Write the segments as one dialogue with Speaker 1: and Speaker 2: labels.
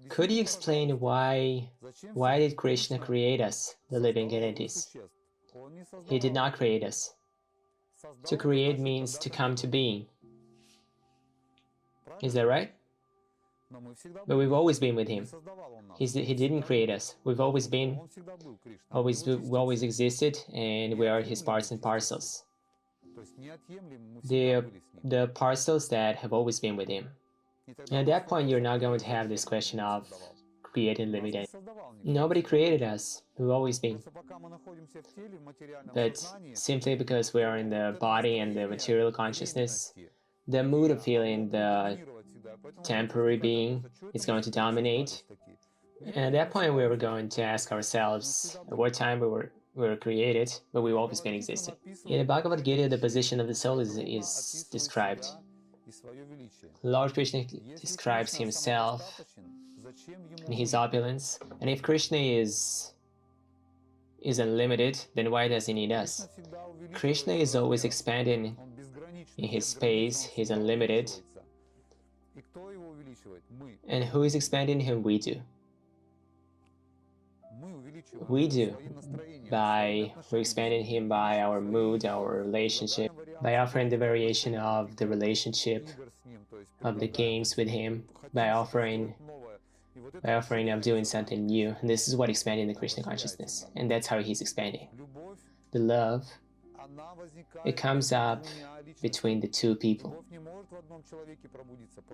Speaker 1: Could you explain why did Krishna create us, the living entities? He did not create us. To create means to come to being. Is that right? But we've always been with him. He didn't create us. We've always been, always existed, and we are his parts and parcels. The parcels that have always been with him. And at that point, you're not going to have this question of creating living entities. Nobody created us. We've always been. But simply because we are in the body and the material consciousness, the mood of feeling, the temporary being, is going to dominate. And at that point, we were going to ask ourselves at what time we were created, but we've always been existing. In the Bhagavad-gita, the position of the soul is described. Lord Krishna describes himself and his opulence. And if Krishna is unlimited, then why does he need us? Krishna is always expanding in his space, he's unlimited. And who is expanding him? We do. We do. We're expanding him by our mood, our relationship, by offering the variation of the relationship, of the games with him, by offering of doing something new. And this is what expanding the Krishna consciousness. And that's how he's expanding. The love, it comes up between the two people.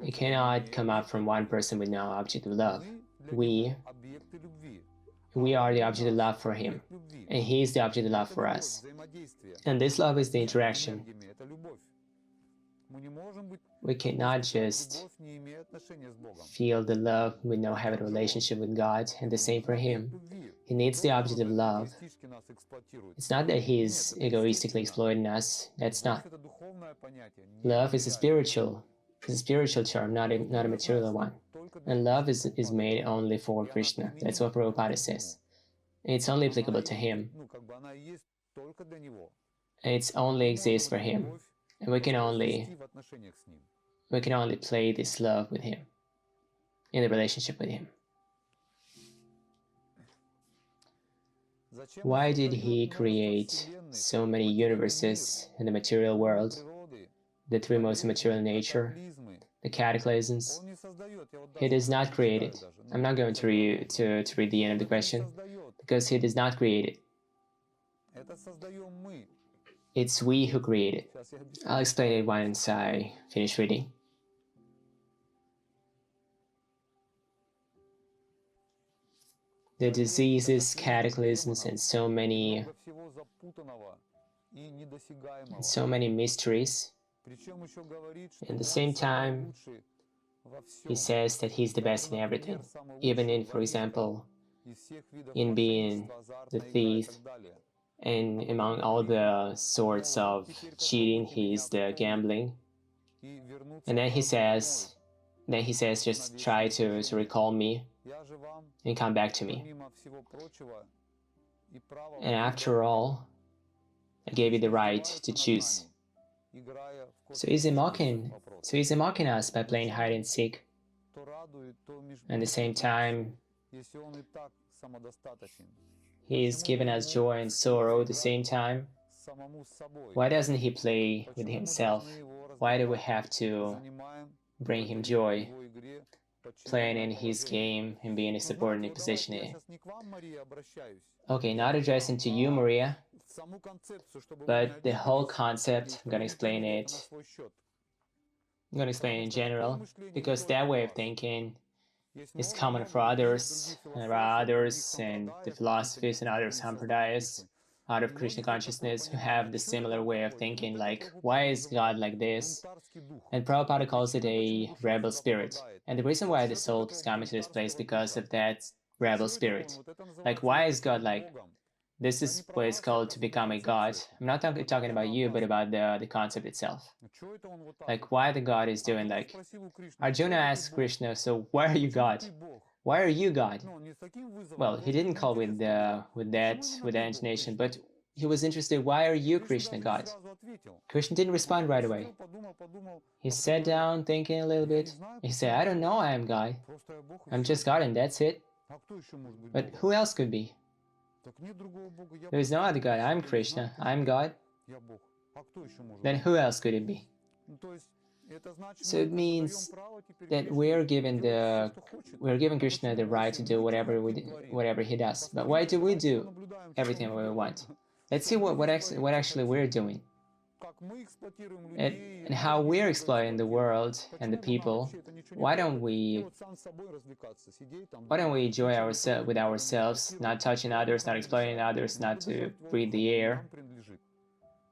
Speaker 1: It cannot come up from one person with no object of love. We are the object of love for him, and he is the object of love for us. And this love is the interaction. We cannot just feel the love with no having a relationship with God, and the same for him. He needs the object of love. It's not that he is egoistically exploiting us. That's not. Love is a spiritual term, not a material one. And love is made only for Krishna. That's what Prabhupada says. And it's only applicable to him. And it only exists for him. And we can only play this love with him, in the relationship with him. Why did he create so many universes in the material world, the three modes of material nature, the cataclysms? He does not create it. I'm not going to read the end of the question, because he does not create it. It's we who create it. I'll explain it once I finish reading. The diseases, cataclysms, and so many mysteries. At the same time, he says that he's the best in everything, even in, for example, in being the thief, and among all the sorts of cheating, he's the gambling. And then he says, just try to recall me and come back to me. And after all, I gave you the right to choose. So is he mocking us by playing hide and seek? At the same time, he is giving us joy and sorrow at the same time. Why doesn't he play with himself? Why do we have to bring him joy, playing in his game and being in a subordinate position? Okay, not addressing to you, Maria, but the whole concept, I'm going to explain it. I'm going to explain it in general, because that way of thinking is common for others, and the philosophies and other sampradayas out of Krishna consciousness who have the similar way of thinking, like, why is God like this? And Prabhupada calls it a rebel spirit. And the reason why the soul is coming to this place because of that rebel spirit. Like, why is God like? This is what it's called to become a god. I'm not talking about you, but about the concept itself. Like, why the god is doing, like, Arjuna asks Krishna, so why are you God? Why are you God? Well, he didn't call with that intonation, but he was interested, why are you Krishna, God? Krishna didn't respond right away. He sat down thinking a little bit. He said, I don't know, I am God. I'm just God and that's it. But who else could be? There is no other God. I'm Krishna. I'm God. Then who else could it be? So it means that we're given Krishna the right to do whatever he does. But why do we do everything we want? Let's see what actually we're doing, and how we're exploiting the world and the people. Why don't we enjoy ourselves with ourselves, not touching others, not exploiting others, not to breathe the air?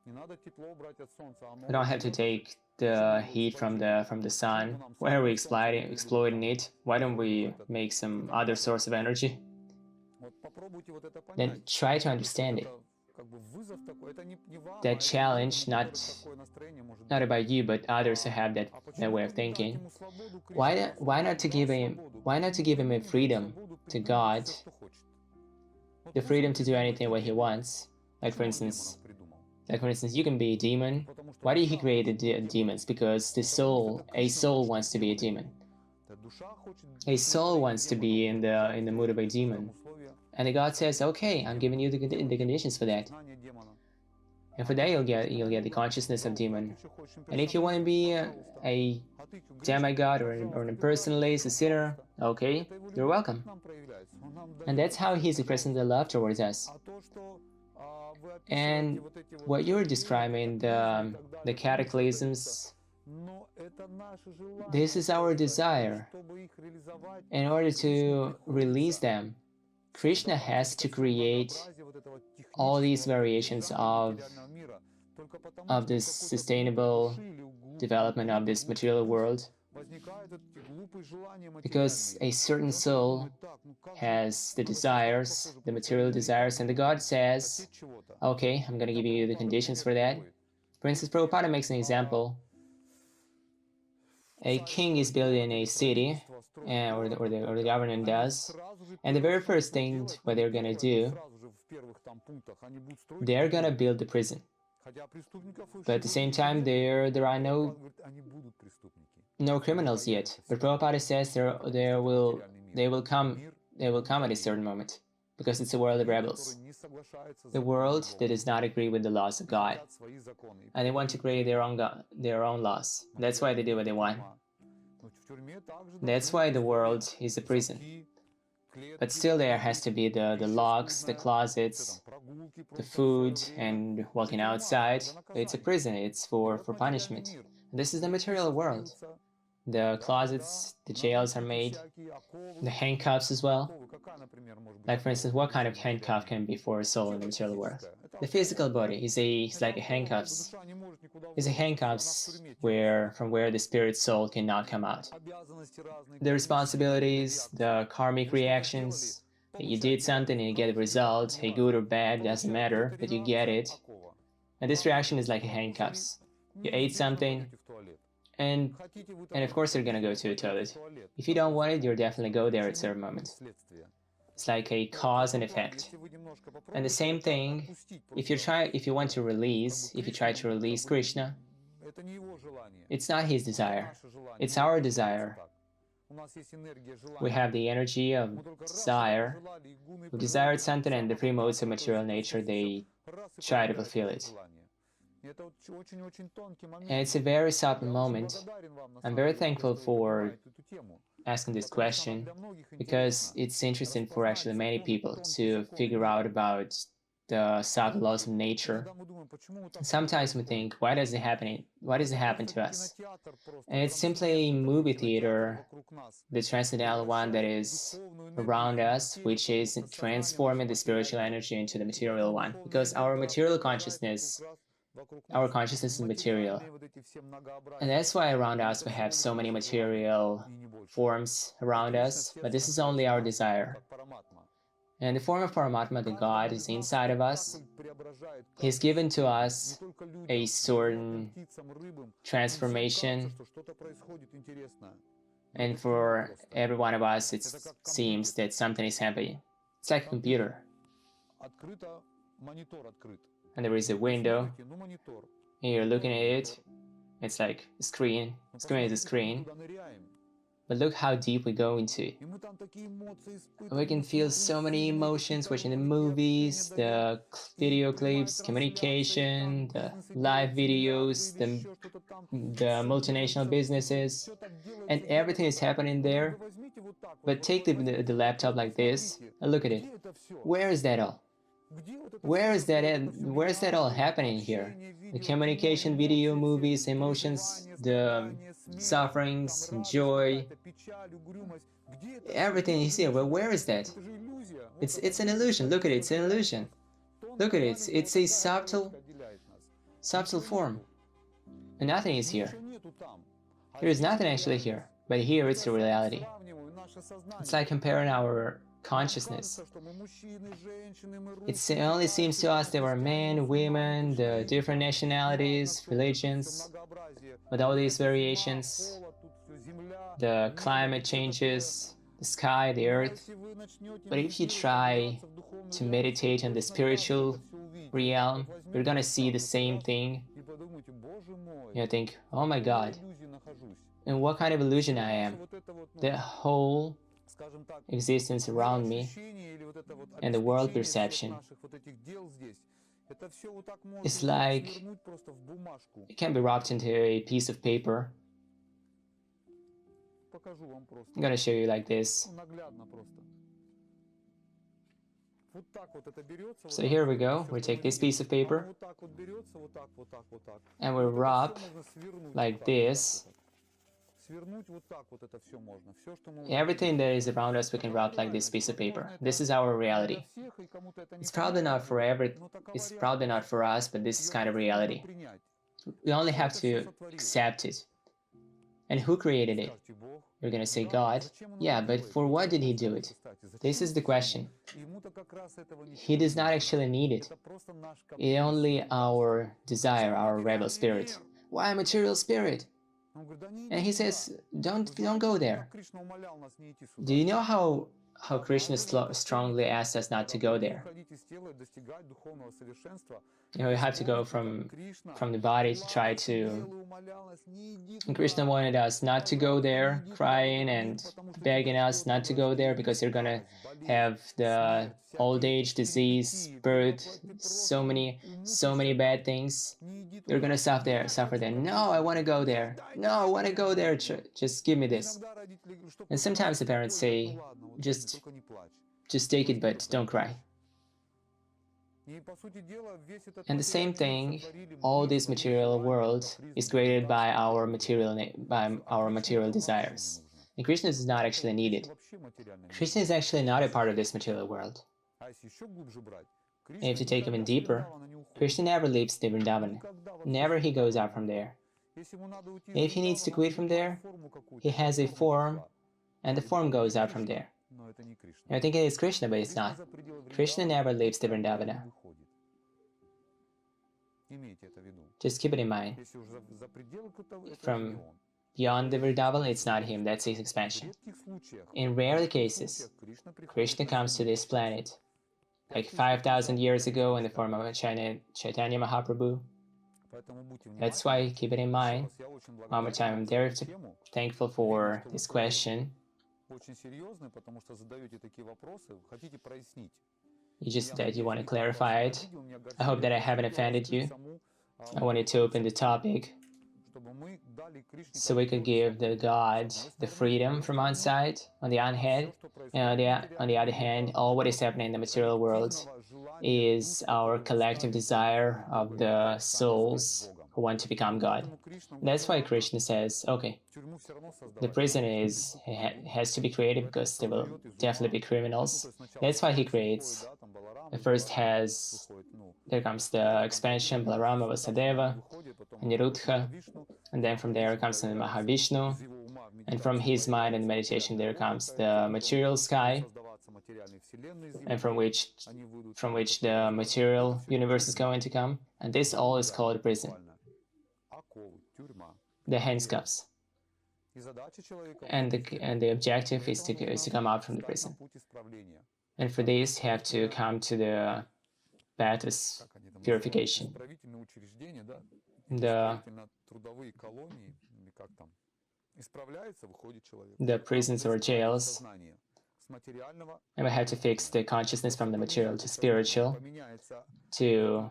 Speaker 1: We don't have to take the heat from the sun. Why are we exploiting it? Why don't we make some other source of energy? Then try to understand it. That challenge, not about you, but others who have that way of thinking. Why not to give him a freedom to God, the freedom to do anything what he wants? Like for instance, you can be a demon. Why did he create the demons? Because a soul wants to be a demon. A soul wants to be in the mood of a demon. And the God says, okay, I'm giving you the conditions for that. And for that you'll get the consciousness of demon. And if you want to be a demigod or an impersonalist, a sinner, okay, you're welcome. And that's how he's expressing the love towards us. And what you're describing, the cataclysms, this is our desire. In order to release them, Krishna has to create all these variations of this sustainable development of this material world, because a certain soul has the desires, the material desires, and the God says, okay, I'm going to give you the conditions for that. For instance, Prabhupada makes an example. A king is building a city, or the government does, and the very first thing what they're going to do, they're going to build the prison. But at the same time, there are no criminals yet. But Prabhupada says they will come at a certain moment, because it's a world of rebels, the world that does not agree with the laws of God, and they want to create their own laws. That's why they do what they want. That's why the world is a prison. But still there has to be the locks, the closets, the food, and walking outside. It's a prison, it's for punishment. This is the material world. The closets, the jails are made, the handcuffs as well. Like for instance, what kind of handcuff can be for a soul in the material world? The physical body is like a handcuffs. It's a handcuffs from where the spirit soul cannot come out. The responsibilities, the karmic reactions, that you did something and you get a result, a good or bad, doesn't matter, but you get it. And this reaction is like a handcuffs. You ate something, and of course you're gonna go to the toilet. If you don't want it, you'll definitely go there at a certain moment. It's like a cause and effect. And the same thing, if you try to release Krishna, it's not his desire, it's our desire. We have the energy of desire. We desired something, and the three modes of material nature, they try to fulfill it. And it's a very subtle moment. I'm very thankful for asking this question, because it's interesting for actually many people to figure out about the subtle laws of nature. Sometimes we think, why does it happen to us? And it's simply a movie theater, the transcendental one that is around us, which is transforming the spiritual energy into the material one, because our consciousness is material. And that's why around us we have so many material forms around us, but this is only our desire. And the form of Paramatma, the God, is inside of us. He's given to us a certain transformation. And for every one of us, it seems that something is happening. It's like a computer. and there is a window, and you're looking at it. It's like a screen. Screen is a screen. But look how deep we go into it. We can feel so many emotions watching the movies, the video clips, communication, the live videos, the multinational businesses, and everything is happening there. But take the laptop like this and look at it. Where is that all? Where is that all happening here? The communication, video, movies, emotions, the sufferings, joy, everything is here. But where is that? It's an illusion. Look at it. It's an illusion. Look at it. It's a subtle form. And nothing is here. There is nothing actually here. But here it's a reality. It's like comparing our consciousness. It only seems to us there are men, women, the different nationalities, religions, with all these variations, the climate changes, the sky, the earth. But if you try to meditate on the spiritual realm, you're gonna see the same thing. You think, oh my God, and what kind of illusion I am? The whole existence around me and the world perception is like it can be wrapped into a piece of paper. I'm gonna show you like this. So here we go. We take this piece of paper and we wrap like this. Everything that is around us we can wrap like this piece of paper. This is our reality. It's probably not for it's probably not for us, but this is kind of reality. We only have to accept it. And who created it? You're gonna say God. Yeah, but for what did he do it? This is the question. He does not actually need it. It's only our desire, our rebel spirit. Why material spirit? And he says, don't go there. Do you know how Krishna strongly asks us not to go there? You know, you have to go from the body to try to... And Krishna wanted us not to go there, crying and begging us not to go there because you're gonna have the old age, disease, birth, so many bad things. You're gonna suffer there. No, I want to go there. No, I want to go there. Just give me this. And sometimes the parents say, just take it, but don't cry. And the same thing, all this material world is created by our material desires. And Krishna is not actually needed. Krishna is actually not a part of this material world. And if you take even deeper, Krishna never leaves the Vrindavan. Never he goes out from there. If he needs to quit from there, he has a form, and the form goes out from there. You're thinking it's Krishna, but it's not. Krishna never leaves the Vrindavana. Just keep it in mind. From beyond the Vrindavan, it's not him, that's his expansion. In rare cases, Krishna comes to this planet, like 5,000 years ago in the form of Chaitanya Mahaprabhu. That's why keep it in mind. One more time, I'm very thankful for this question. You just that you want to clarify it. I hope that I haven't offended you. I wanted to open the topic so we could give the God the freedom from one side, on the one hand, and on the other hand, all what is happening in the material world is our collective desire of the souls who want to become God. That's why Krishna says, okay, the prison has to be created because there will definitely be criminals. That's why he creates. First there comes the expansion, Balarama, Vasudeva, Aniruddha, and then from there comes the Mahavishnu, and from his mind and meditation there comes the material sky, and from which the material universe is going to come, and this all is called prison, the handcuffs. And the objective is to come out from the prison. And for this, you have to come to the path, as purification. The prisons or jails, and we have to fix the consciousness from the material to spiritual to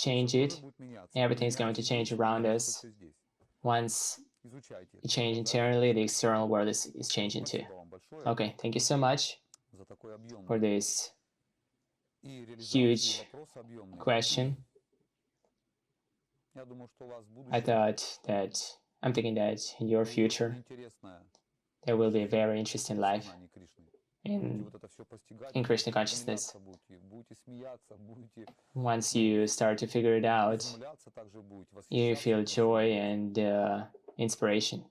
Speaker 1: change it. Everything is going to change around us. Once you change internally, the external world is changing too. Okay, thank you so much for this huge question. I'm thinking that in your future, there will be a very interesting life in Krishna consciousness. Once you start to figure it out, you feel joy and inspiration.